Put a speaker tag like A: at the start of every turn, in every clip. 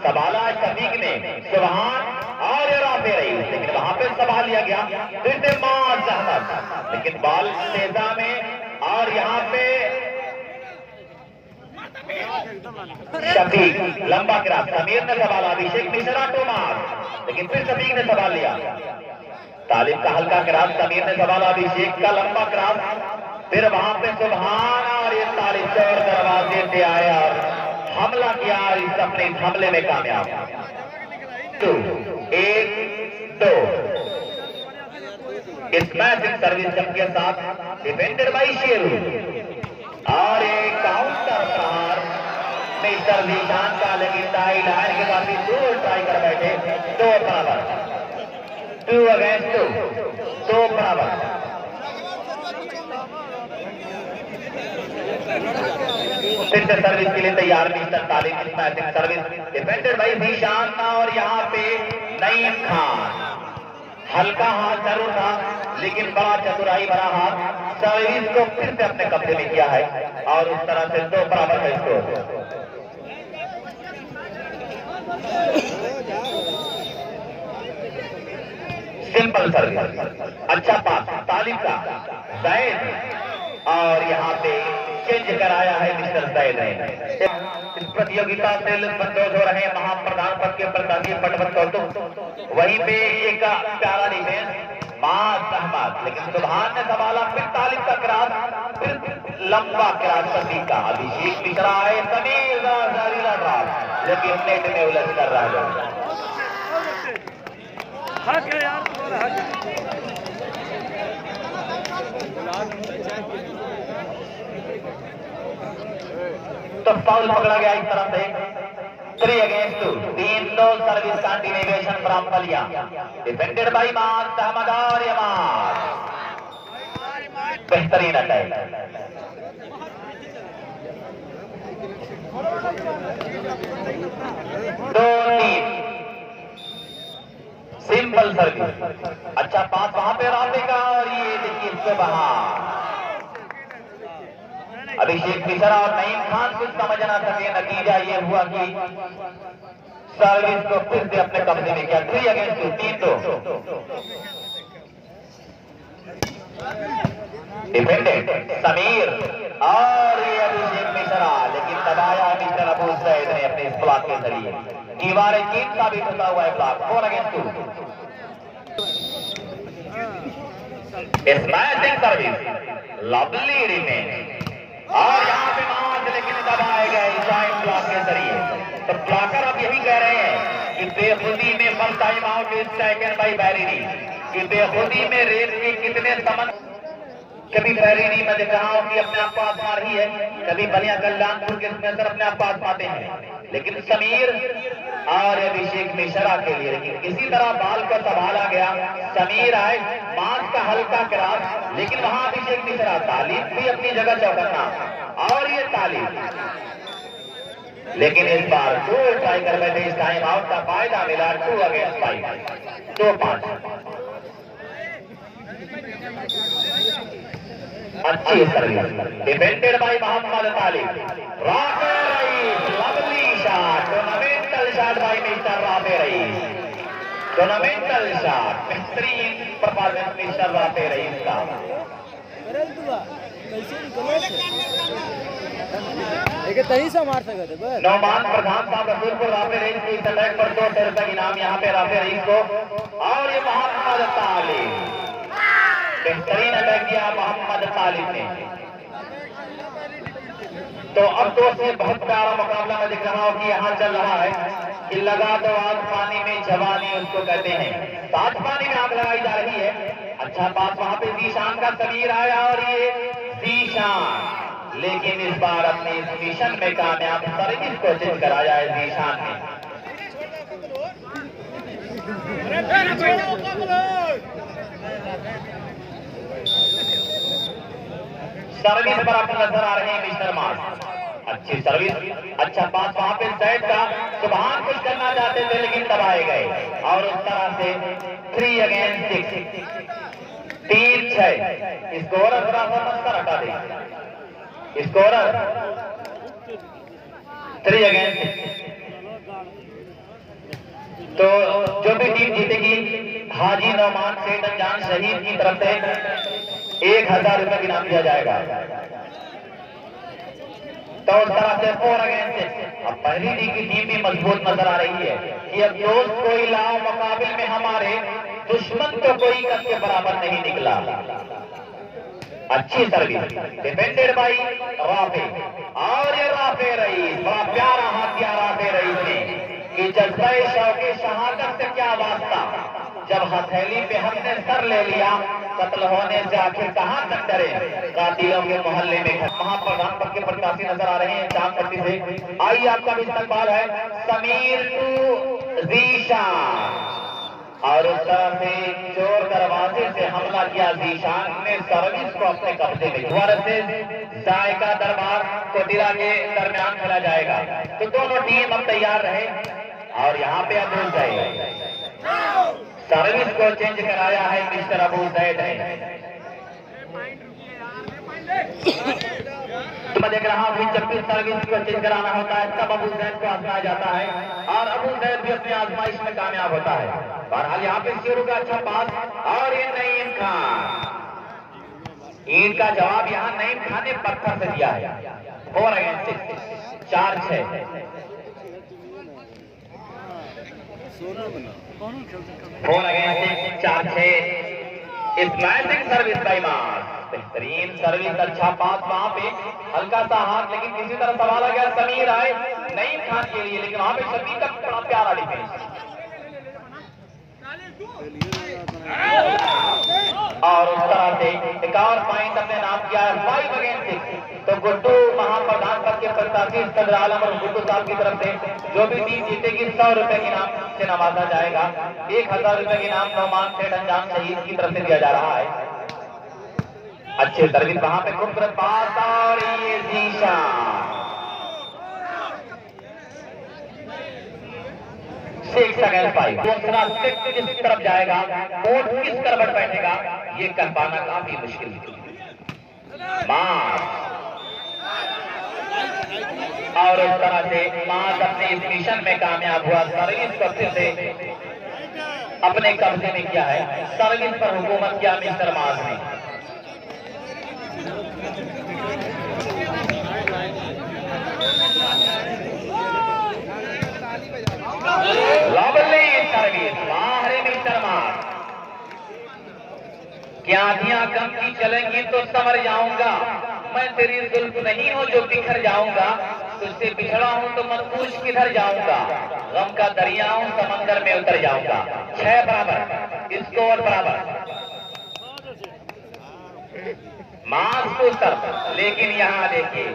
A: सवाला शफीक ने सुभान और राफे रही, लेकिन वहां पे सवाल लिया गया फिर से माज अहमद, लेकिन बॉल तेजा में और यहाँ पे शफीक लंबा क्रॉस, समीर ने सवाल, अभिषेक मिश्रा टोमार, लेकिन फिर शफीक ने सवाल लिया। तालिब का हल्का क्रॉस, समीर ने सवाल, अभिषेक का लंबा क्रॉस, फिर वहां पे सुभान और ये तालिब चौर दरवाजे से आए और हमला किया, इस अपने हमले में कामयाब। 1-2 इस मैच सर्विस जंप के साथ डिफेंडेड बाई शेरू और एक काउंटर प्रहार मिस्टर जीशान का, लेकिन टाई लाइन के बाद भी 2 ट्राई कर बैठे, 2 बराबर, 2 अगेंस्ट 2 बराबर। फिर से सर्विस के लिए तैयार मिस्टर तालिब, इस match service defended by Zeeshan और यहाँ पे नईम खान, हल्का हाथ जरूर था लेकिन बड़ा चतुराई भरा हाथ, सर्विस को फिर से अपने कब्जे में किया है और उस तरह से 2 बराबर का स्कोर। सिंपल सर्विस, अच्छा पास तालिब का, जैद और यहाँ पे चेंज कराया है मिस्टर जैद ने। इस प्रतियोगिता से लुत्फानंदोज हो रहे महाप्रधान पद के प्रत्याशी पटवत कौतुक, वहीं पे एक प्यारा डिफेंस माज अहमद, लेकिन सुभान ने संभाला, फिर तालिब का क्रॉस, फिर लंबा क्रॉस शफीक का, अभिषेक मिश्रा है, समीर ड्रॉप, लेकिन नेट में उलझ कर रहा है। तो फाउल पकड़ा गया इस तरह से, 3 against 2, 3-2 service continuation from Ballia, defended by माज अहमद और यमाज, बेहतरीन अटैक। 2-3 सिंपल सर्विस, अच्छा पास वहां पे राफे का और ये देखिए इसके बाहर अभिषेक मिश्रा और नईम खान कुछ समझ ना सके, नतीजा ये हुआ कि सर्विस को फिर से अपने कब्जे में किया। 3 अगेंस्ट 2, 3-2 डिफेंडेड समीर और ये अभिषेक मिश्रा, लेकिन दबाया मिस्टर अबू सैद ने अपने इस ब्लॉक के जरिए, दीवारें 3 साबित होता हुआ है block. 4 against 2 smashing service, lovely remain और यहाँ पे माज, लेकिन दबाए गए जॉइंट ब्लॉक के जरिए। तो ब्लॉकर अब यही कह रहे हैं कि बेखुदी में first time out is taken by बैरिनी, कि बेखुदी में रेस के कितने समन, कभी बैरिनी में देख रहा हूं कि अपने आप को आजमा रही है, कभी बलिया कल्याणपुर के स्पेशल अपने आप को आजमाते हैं, लेकिन समीर और अभिषेक मिश्रा के लिए, लेकिन किसी तरह बाल को संभाला गया। समीर आए, मांस का हल्का क्रॉस, लेकिन वहां अभिषेक मिश्रा, तालिब भी अपनी जगह चौकन्ना और ये तालिब, लेकिन इस बार 2 ट्राई कर बैठे, इस टाइम आउट का फायदा मिला। 2 अगेंस्ट 5, 2-5 अच्छी service defended by Mohammad Talib, Rafe Rais, lovely shot, tournamental shot by mister Rafe Rais, tournamental shot, बेहतरीन परफॉर्मेंस मिस्टर राफे रईस का। नौमान प्रधान साहब रसूलपुर राफे रईस की अटैक पर 200 रुपए इनाम यहाँ पे राफे रईस को, और ये मोहम्मद तालिब, बेहतरीन अटैक किया मोहम्मद तालिब ने। तो अब 2 से बहुत प्यारा मुकाबला मैं दिख रहा हूं कि यहाँ चल रहा है कि लगा दो आग पानी में जवानी उसको कहते हैं, 7 पानी में आग लगाई जा रही है। अच्छा पास वहां पे जीशान का, समीर आया और ये जीशान, लेकिन इस बार अपने इस मिशन में कामयाब, सर्विस को चेंज कराया है जीशान ने। सर्विस पर आप नजर आ रहे हैं मिस्टर मार्स, अच्छी सर्विस, अच्छा पास वहां पे जैद का, सुभान कुछ करना चाहते थे लेकिन दबाए गए, और उस तरह से 3 अगेंस्ट 6, 3-6 स्कोरर परफॉर्मेंस पर हटा दे, स्कोरर 3 अगेंस्ट 6। तो जो भी टीम जीतेगी हाजी नौमान सेठ अनजान शहीद की तरफ से 1000 रुपए इनाम दिया जाएगा। तो उस तरह से 4 अगेंस्ट। अब पहली की टीम भी मजबूत नजर आ रही है कि अब दोस्त कोई लाओ मुकाबिल में हमारे, दुश्मन तो कोई कद के बराबर नहीं निकला। अच्छी सर्विस डिफेंडेड बाई राफे, और ये राफे रही बड़ा प्यारा हथियार राफे रही थी कि जज्बा शौके शहादत से क्या वास्ता, जब हथेली पे हमने सर ले लिया, कत्ल होने से आखिर कहां तक डरे। कातिलों के मोहल्ले में महाप्रधान पद के प्रत्याशी नजर आ रहे हैं चांद पट्टी से। आइए आपका भी इस्तकबाल है समीर टू जीशान, और उस तरह से चोर दरवाजे से हमला किया। जीशान ने सर्विस को अपने कब्जे में। वर्सेस जायका दरबार कोटिला के दरमियान खेला जाएगा। तो दोनों टीम अब तैयार रहे, और यहाँ पे अब भूल जाए सर्विस को चेंज कराया है मिस्टर अबू जैद ने। तो मैं देख रहा हूँ जब भी सर्विस को चेंज कराना होता है तब अबू जैद को आजमाया जाता है, और अबू जैद भी अपनी आजमाइश में कामयाब होता है। बहरहाल यहाँ पे शुरू का अच्छा पास, और ये नईम खान, ईंट का जवाब यहाँ नईम खान ने पत्थर से दिया है। 4 against 6, 4-6। 4 against 4-6। Smashing service by Mars, बेहतरीन सर्विस, अच्छा पास, वहां पे हल्का सा हाथ, लेकिन किसी तरह सवाल आ गया। समीर आए नईम खान के लिए, लेकिन वहां पे शफीक का बड़ा प्यारा डिफेंस, और उस तरह से एक और पॉइंट अपने नाम किया है 5 अगेंस्ट 6। तो गुड्डू महाप्रधान पद के प्रत्याशी सदर आलम और गुड्डू साहब की तरफ से जो भी टीम जीतेगी 100 रुपए के इनाम से नवाजा जाएगा। 1000 रुपए के इनाम नौमान सेठ अनजान शहीद की तरफ से दिया जा रहा है। अच्छे सर्विस वहां पे खूबसूरत पास, और ये जीशान 6 अगेंस्ट 5। दूसरा सेट किस तरफ जाएगा, कोर्ट किस करवट बैठेगा, ये कर पाना काफी मुश्किल है। मास, और उस तरह से मास अपने इस मिशन में कामयाब हुआ। सर्विस को फिर से अपने कब्जे में किया है। सर्विस पर हुकूमत किया मिस्टर मास ने। लवली सर्विस, बाहरी मिस्टर मास। क्या आंधियां कम की चलेंगी तो संवर जाऊंगा, मैं तेरी जुल्फ नहीं हूं जो बिखर जाऊंगा, तुझसे बिछड़ा हूं तो मत पूछ किधर जाऊंगा, गम का दरिया हूं समंदर में उतर जाऊंगा। 6 बराबर, स्कोर बराबर। मास को तरफ, लेकिन यहाँ देखिए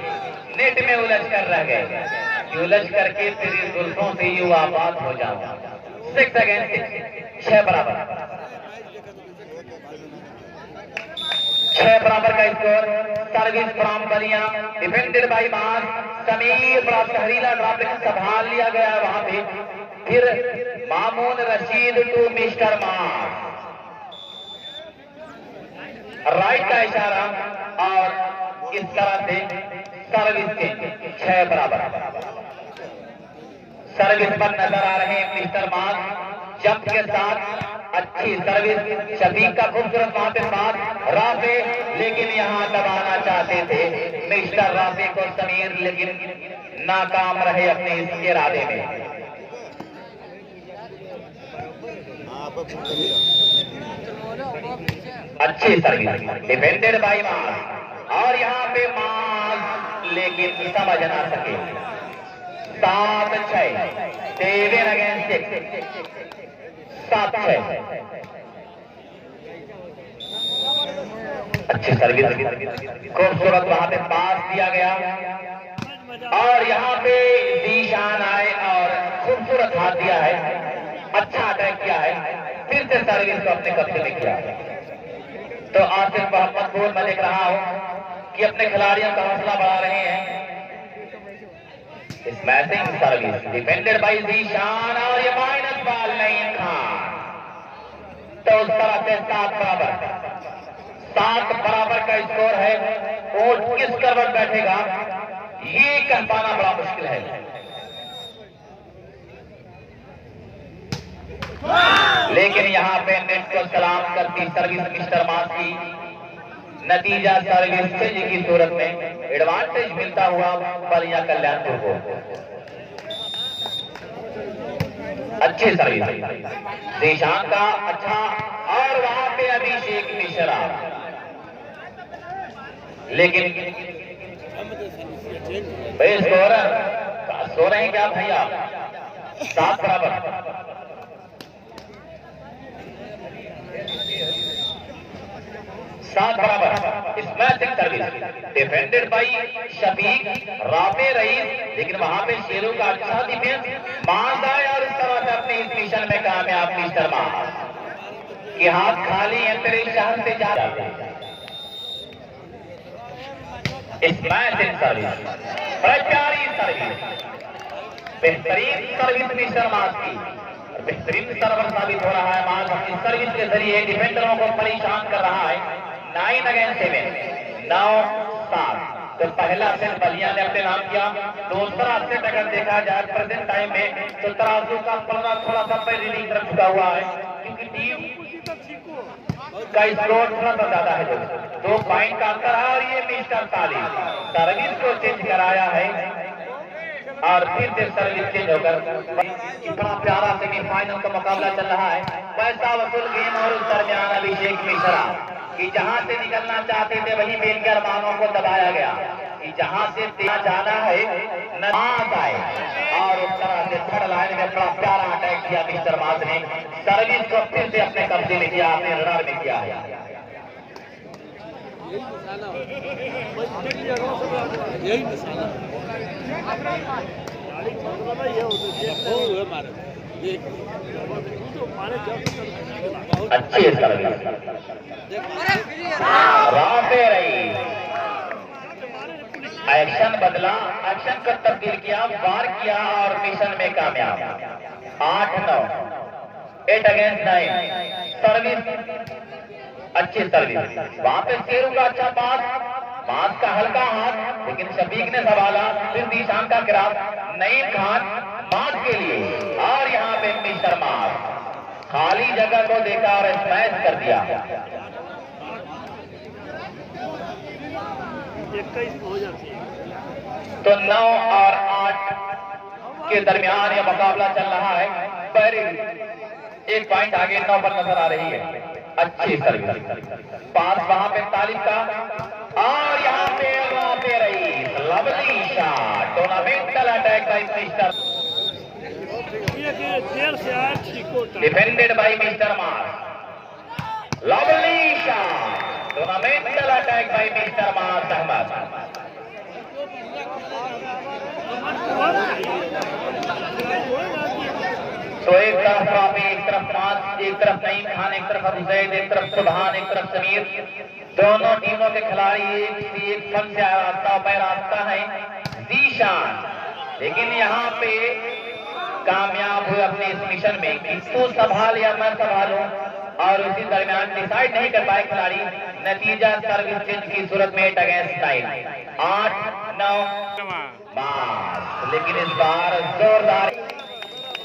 A: नेट में उलझ कर रह गए, उलझ करके तेरी जुल्फों से यूं आबाद हो जाऊंगा। 6 अगेंस्ट 6, 6 बराबर। 6 बराबर का score. Service from Ballia, defended by mass. Sameer बड़ा जहरीला ड्रॉप, लेकिन संभाल लिया गया वहां पे। फिर मामून रशीद टू मिस्टर मास, राइट का इशारा, और इस तरह से सर्विस के 6 बराबर। सर्विस पर नजर आ रहे हैं मिस्टर मास जंप के साथ। अच्छी सर्विस, शफीक का खूबसूरत वहां पे पास, राफे, लेकिन यहाँ दबाना चाहते थे मिस्टर राफे को समीर, लेकिन नाकाम रहे अपने इस इरादे में। अच्छी सर्विस, डिफेंडेड बाई मास, और यहाँ पे मास लेकिन समझ ना सके। 7-6, 7 अगेंस्ट 6, 7-6। अच्छी सर्विस, खूबसूरत वहां पे पास दिया गया, और यहाँ पे जीशान आए और खूबसूरत हाथ दिया है, अच्छा अटैक किया है। फिर से सर्विस को अपने कब्जे में किया। तो आसिफ मोहम्मद बोल, मैं देख रहा हूं कि अपने खिलाड़ियों का हौसला बढ़ा रहे हैं। Smashing service, defended by Zeeshan, और ये माइनस बॉल नईम खान। तो उस तरह से 7 बराबर, 7 बराबर का स्कोर है। कोर्ट किस करवट बैठेगा ये कह पाना बड़ा मुश्किल है। यहाँ पे नेट को सलाम करती सर्विस मिस्टर मास की। नतीजा सर्विस चेंज की सूरत में एडवांटेज मिलता हुआ बलिया कल्याणपुर को। अच्छी सर्विस देशान का अच्छा, और वहां पे अभिषेक मिश्रा, लेकिन भाई स्कोरर सो रहे हैं क्या भैया? 7 बराबर। Smashing service defended by Shafiq Rafe Rais, लेकिन वहां पे शेरों का अच्छा डिफेंस मार आए और इस तरह से अपने इस मिशन में कामयाब मिस्टर मास के हाथ खाली है तेरे शहर से जा रहे हैं। स्मैशिंग सर्विस, प्यारी सर्विस, बेहतरीन सर्विस मिस्टर मास की, बेहतरीन सर्वर साबित हो रहा है मास। इस सर्विस के जरिए डिफेंडरों को परेशान कर रहा है। 9 अगेंस्ट 7, 9-7। तो पहला सेट बलिया ने अपने नाम किया। दूसरा सेट अगर देखा जाए प्रेजेंट टाइम में तो तराजू का पलड़ा थोड़ा सा पहले तरफ झुका हुआ है, क्योंकि टीम का स्कोर थोड़ा सा ज्यादा है। 2 पॉइंट का अंतर है। और ये मिस्टर ताली सर्विस को चेंज कराया है और फिर से सर्विस चेंज होकर इतना प्यारा सेमीफाइनल का मुकाबला चल रहा है। पैसा वसूल गेम और उस दरमियान अभिषेक मिश्रा कि जहां से निकलना चाहते थे वही मेलकर मानों को दबाया गया कि जहां से जाना है न आए, और उस तरह से थर्ड लाइन में बड़ा प्यारा अटैक किया मिस्टर मास ने। सर्विस को फिर से अपने कब्जे में किया, अपने रडार में किया है। अच्छी सर्विस राफे रही, एक्शन बदला, एक्शन को तब्दील किया, वार किया और मिशन में कामयाब। 8-9, 8 अगेंस्ट 9। सर्विस अच्छी सर्विस, वहां पे शेरू का अच्छा पास का हल्का हाथ, लेकिन शफीक ने संभाला। फिर दिशान का क्रॉस, नईम खान मास के लिए, और यहाँ पे मिस्टर मास खाली जगह को देखा और स्मैश कर दिया।
B: 21 हो जाती है।
A: तो 9 और 8 के दरमियान यह मुकाबला चल रहा है। पहले 1 पॉइंट आगे 9 पर नजर आ रही है। अच्छी सर्विस, पास वहां पे तालिब का, और यहाँ पे रही lovely shot, tournamental attack by mister, defended by mister Mas. Lovely shot, tournamental attack by mister Mas Ahmad. तो एक तरफ राफी, एक तरफ मास, एक तरफ नईम खान, एक तरफ हुसैन, एक तरफ सुबहान, एक तरफ समीर। दोनों टीमों के खिलाड़ी एक फन से रास्ता पे रास्ता है जीशान, लेकिन यहाँ पे कामयाब हुए अपने इस मिशन में कि तू संभाल या मैं संभालूं, और उसी दरमियान डिसाइड नहीं कर पाए खिलाड़ी। नतीजा सर्विस चेंज की सूरत में 8 अगेंस्ट 9, 8-9 मास। लेकिन इस बार जोरदार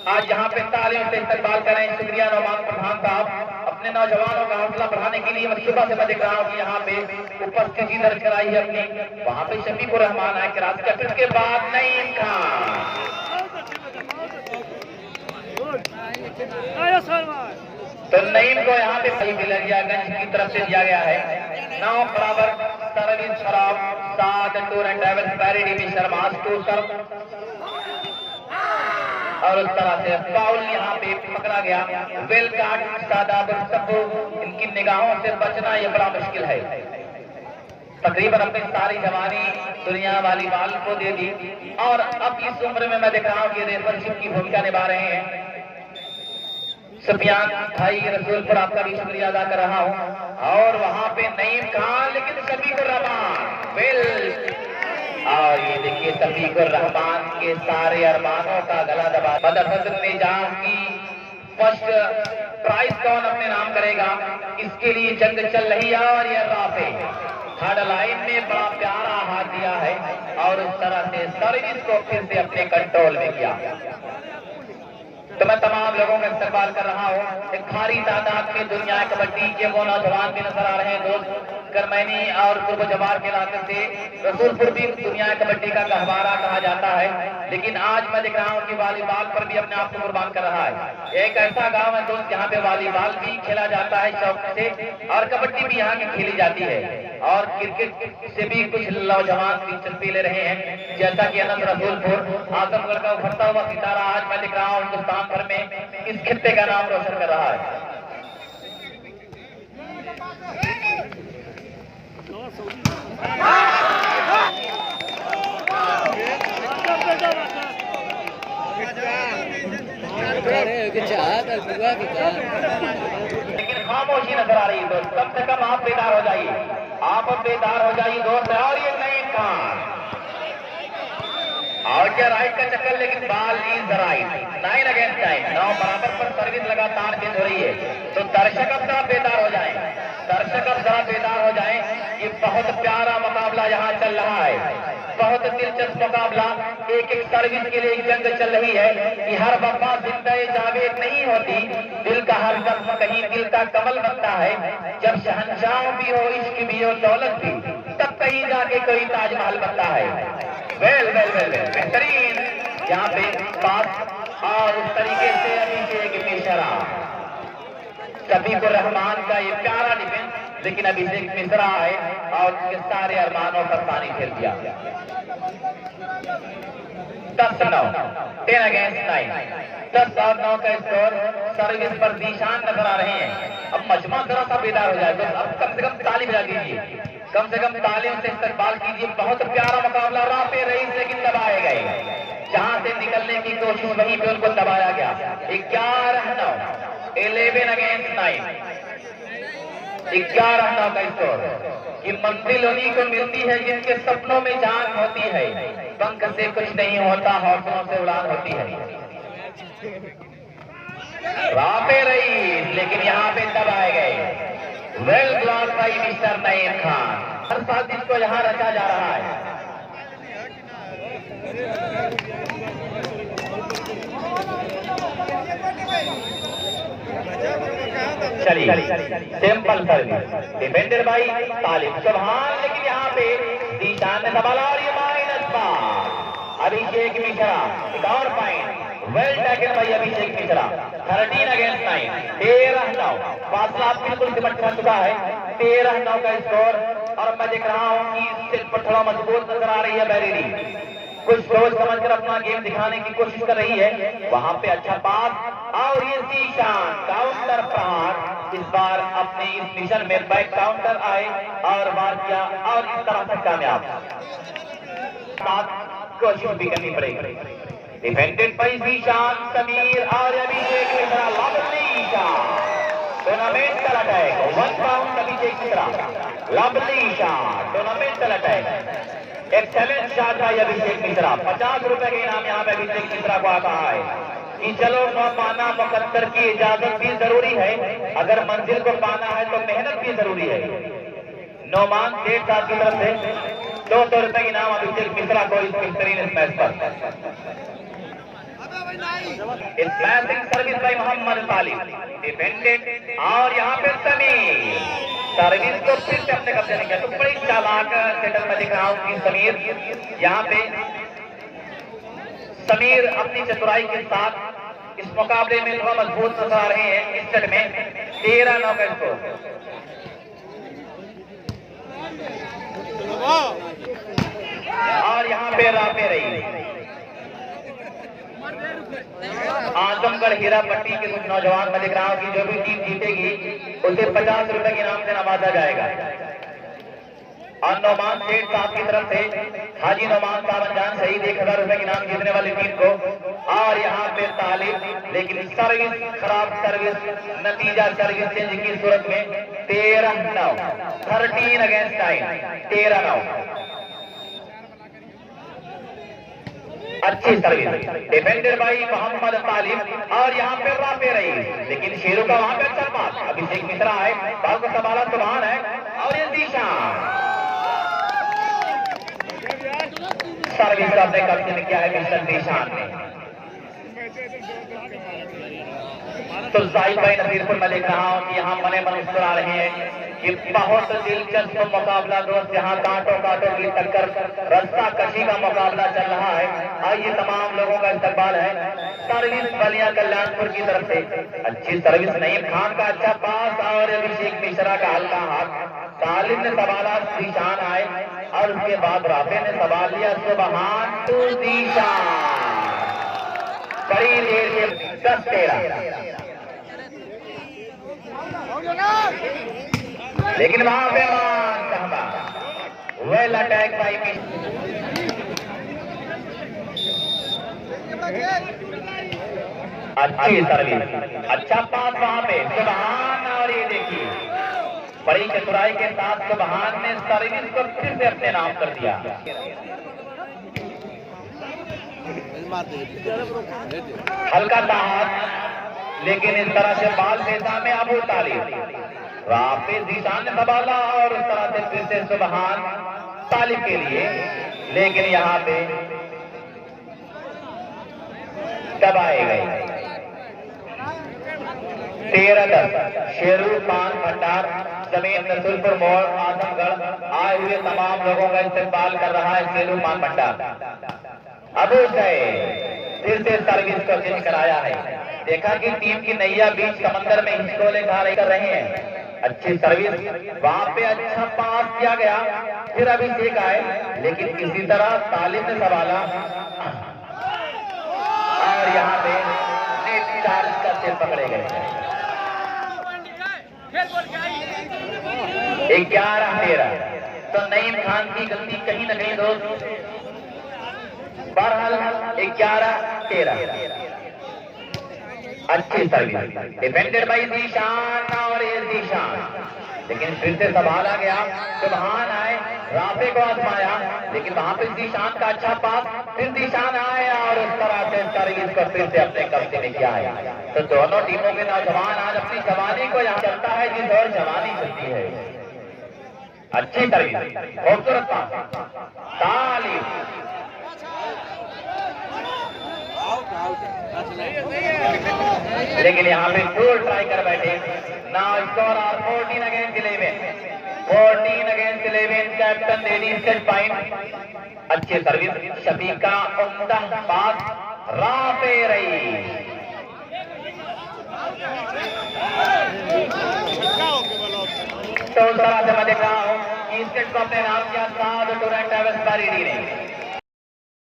A: आज यहाँ पे तालियों से इस्तेमाल करें। शुक्रिया नौमान प्रधान साहब, अपने नौजवानों का हौसला बढ़ाने के लिए। सुबह से मैं देख रहा हूँ कि यहाँ पे उपस्थिति दर्ज कराई है अपनी। वहाँ पे शफीकुर रहमान है क्रास का, फिर के बाद नईम खान, तो नईम को यहाँ पे सही बिलरियागंज की तरफ से दिया गया है। 9 बराबर सर्विस शराब 7 टूर एंड ट्रैवल पैरिडी में शर्मा 2 सर्व, और उस तरह से फाउल यहाँ पे पकड़ा गया। वेल कार्ड शादाब सबको इनकी निगाहों से बचना ये बड़ा मुश्किल है। तकरीबन अपनी सारी जवानी दुनिया वॉलीबॉल को दे दी, और अब इस उम्र में मैं देख रहा हूँ कि रेफरशिप की भूमिका निभा रहे हैं। सुफियान भाई रसूलपुर, आपका भी शुक्रिया अदा कर रहा हूँ। और वहां पे नईम खान, लेकिन शफीकुर रहमान वेल, और ये देखिए शफीकुर रहमान के सारे अरमानों का गला दबा। मदद निजाम की फर्स्ट प्राइज कौन अपने नाम करेगा, इसके लिए जंग चल रही है। और ये राफे थर्ड लाइन में बड़ा प्यारा हाथ दिया है, और उस तरह से सर्विस को फिर से अपने कंट्रोल में किया। तो मैं मैं तमाम लोगों का इस्तेमाल कर रहा हूँ। एक भारी तादाद में दुनिया कबड्डी के वो नौजवान भी नजर आ रहे हैं दोस्त। करमैनी और पूर्व जवार के इलाके से रसूलपुर भी दुनिया कबड्डी का गहवारा कहा जाता है, लेकिन आज मैं देख रहा हूँ कि वॉलीबॉल पर भी अपने आप को कुर्बान कर रहा है। एक ऐसा गांव है दोस्त जहाँ पे वॉलीबॉल भी खेला जाता है शौक से, और कबड्डी भी यहाँ की खेली जाती है, और क्रिकेट से भी कुछ नौजवान दिलचस्पी ले रहे हैं, जैसा कि अनंत रसूलपुर आजमगढ़ का उभरता हुआ सितारा आज मैं देख रहा हूँ हिंदुस्तान भर में इस खित्ते का नाम रोशन कर रहा है। लेकिन खामोशी नजर आ रही है दोस्त, कम से कम आप बेदार हो जाइए, आप बेदार हो जाइए दोस्त। और ये नई खान और क्या राइट का चक्कर, लेकिन बॉल इज राइट, 9 अगेंस्ट 9, 9 बराबर पर सर्विस लगातार चेंज हो रही है। तो दर्शक अब जरा बेदार हो जाए, दर्शक अब जरा बेदार हो जाए। ये बहुत प्यारा मुकाबला यहाँ चल रहा है, बहुत दिलचस्प मुकाबला। एक एक सर्विस के लिए जंग चल रही है कि हर वफा जिंदगी जावेद नहीं होती, दिल का हर जख्म कहीं दिल का कमल बनता है। जब शहंशाह भी हो, इश्क भी हो, दौलत भी, तब कहीं जाके कोई ताजमहल बनता है। वेल वेल वेल वेल बेहतरीन यहाँ पे पास, और उस तरीके से अभिषेक मिश्रा, कभी को रहमान का ये प्यारा डिफेंस, लेकिन अभिषेक मिश्रा है और उसके सारे अरमानों पर पानी फेर दिया। 10-9, 10 अगेंस्ट 9, 10 और 9 का स्कोर। सर्विस पर निशान नजर आ रहे हैं। अब मजमा जरा सा बेदार हो जाए तो अब कम से कम ताली बजा दीजिए, कम से कम तालियों से इस्तेमाल कीजिए। बहुत प्यारा मुकाबला, राफे रईस लेकिन दबाए गए, जहां से निकलने की कोशिश वहीं पे उनको दबाया गया। 11-9, 11 अगेंस्ट 9, 11-9 का स्कोर। कि मंजिल उन्हीं को मिलती है जिनके सपनों में जान होती है, पंख से कुछ नहीं होता, हौसलों से उड़ान होती है। राफे रईस लेकिन यहाँ पे दबाए गए। Well block by mister Naeem Khan. हर साजिश को यहाँ रचा जा रहा है। चलिए simple service defended by Talib Subhan, लेकिन यहाँ पे दिशान ने संभाला और ये माइनस बार अभिषेक मिश्रा, एक और point. Well tackle by Abhishek Mishra. 13 against 9, 13-9, फासला बिल्कुल सिमट चुका है। 13-9 का स्कोर। और मैं देख रहा हूँ कि सिर पर थोड़ा मजबूत नजर आ रही है बैरेली, कुछ सोच समझकर अपना गेम दिखाने की कोशिश कर रही है। वहां पे अच्छा पास, और ये जीशान काउंटर प्रहार, इस बार अपने इस मिशन में बैक काउंटर आए और वार किया, और इस तरह से कामयाब। कोशिश भी करनी पड़ेगी। डिफेंडेड बाय जीशान समीर और Abhishek Mishra. Lovely shot, tournamental attack, 1 pound Abhishek Mishra. Lovely shot, tournamental attack, excellent shot है अभिषेक मिश्रा। 50 रुपए के इनाम यहाँ पे अभिषेक मिश्रा को आता है कि चलो पाना मुकद्दर की इजाजत भी जरूरी है, अगर मंजिल को पाना है तो मेहनत भी जरूरी है। नौमान सेठ साहब की तरफ से 200 रुपए के इनाम अभिषेक मिश्रा को इस बेहतरीन मैच पर। Smashing service by Mohammad Talib, defended, और यहाँ पे समीर सर्विस को फिर से अपने कब्जे में किया। तो बड़ी चालाक सेटल में दिख रहा हूँ कि समीर, यहाँ पे समीर अपनी चतुराई के साथ इस मुकाबले में थोड़ा मजबूत नजर आ रहे हैं। इस सेट में 13-9 का स्कोर। और यहाँ पे राफे रही आजमगढ़ हीरा पट्टी के कुछ नौजवान मैं दिख रहा हूँ कि जो भी टीम जीतेगी उसे 50 रुपए के इनाम से नवाजा जाएगा। और नौमान सेठ साहब की तरफ से हाजी नौमान साहब अनजान शहीद 1000 रुपए के इनाम जीतने वाली टीम को। और यहाँ पे तालिब, लेकिन सर्विस खराब सर्विस, नतीजा सर्विस चेंज की सूरत में 13-9, 13 अगेंस्ट 9, 13-9। अच्छी सर्विस डिफेंडेड बाई मोहम्मद तालिब, और यहाँ पे राफे रही, लेकिन शेरू का वहां पे अच्छा पास। अभिषेक मिश्रा है, बाल को संभाला सुभान है, और ये दिशान सर्विस अपने कब्जे में किया है मिस्टर निशान ने। तो साहिब भाई नसीरपुर में देख रहा हूँ कि यहाँ मने मन मुस्कुरा रहे हैं कि बहुत दिलचस्प मुकाबला दोस्त, यहाँ कांटों कांटों की टक्कर, रस्सा कशी का मुकाबला चल रहा है। आइए तमाम लोगों का इस्तकबाल है। सर्विस बलिया कल्याणपुर की तरफ से अच्छी सर्विस, नईम खान का अच्छा पास और अभिषेक मिश्रा का हल्का हाथ। तालिब ने सवाल जीशान आए और उसके बाद राफे ने सवाल लिया सुबहान टू जीशान। बड़ी देर से 10-13, लेकिन वहां पे वेल अटैक बाई अच्छी सर्विस, अच्छा पास वहां पे सुबहान। और ये देखिए बड़ी चतुराई के साथ सुबहान ने सर्विस को फिर से अपने नाम कर दिया। हल्का सा हाथ, लेकिन इस तरह से बाल फेसा में अबू तालिब, राफे जीशान ने संभाला और उस तरह से फिर से सुबहान तालिब के लिए। लेकिन यहाँ पे दबाए गए 13-10। शेरू पान भंडार जमीन रसूलपुर मोड़ आजमगढ़ आए हुए तमाम लोगों का इस्तेमाल कर रहा है शेरू पान भंडार। अबू सैयद फिर से सर्विस को चेंज कराया है। देखा कि टीम की नैया बीच समंदर में हिचकोले कर रहे हैं। अच्छी सर्विस वहां पे, अच्छा पास किया गया। फिर अभिषेक आए, लेकिन किसी तरह तालिब ने संभाला और यहाँ पे नेट चार्ज का सिर पकड़े गए। 11-13। तो नईम खान की गलती कहीं न कहीं दोस्त। बहरहाल 11-13, अच्छी सर्विस डिफेंडेड बाई जीशान और ये जीशान, लेकिन फिर से संभाला गया। सुबहान आए, राफे को आजमाया, लेकिन वहां पर जीशान का अच्छा पास, फिर जीशान आए और उस तरह से सर्विस को फिर से अपने कब्जे में किया है। तो दोनों टीमों के नौजवान आज अपनी जवानी को यहाँ चलता है जिस और जवानी चलती है। अच्छी सर्विस, खूबसूरत पास, तालिब, लेकिन यहाँ पे गोल ट्राई कर बैठे। Now score are 14 against 11। Captain ladies set point. अच्छी सर्विस, शफीका उम्दा पास, राफे रही। तो उस तरह से मैं देख रहा हूँ कि स्टेट को अपने नाम किया साध टोरेंट एवेस्पारीडी ने।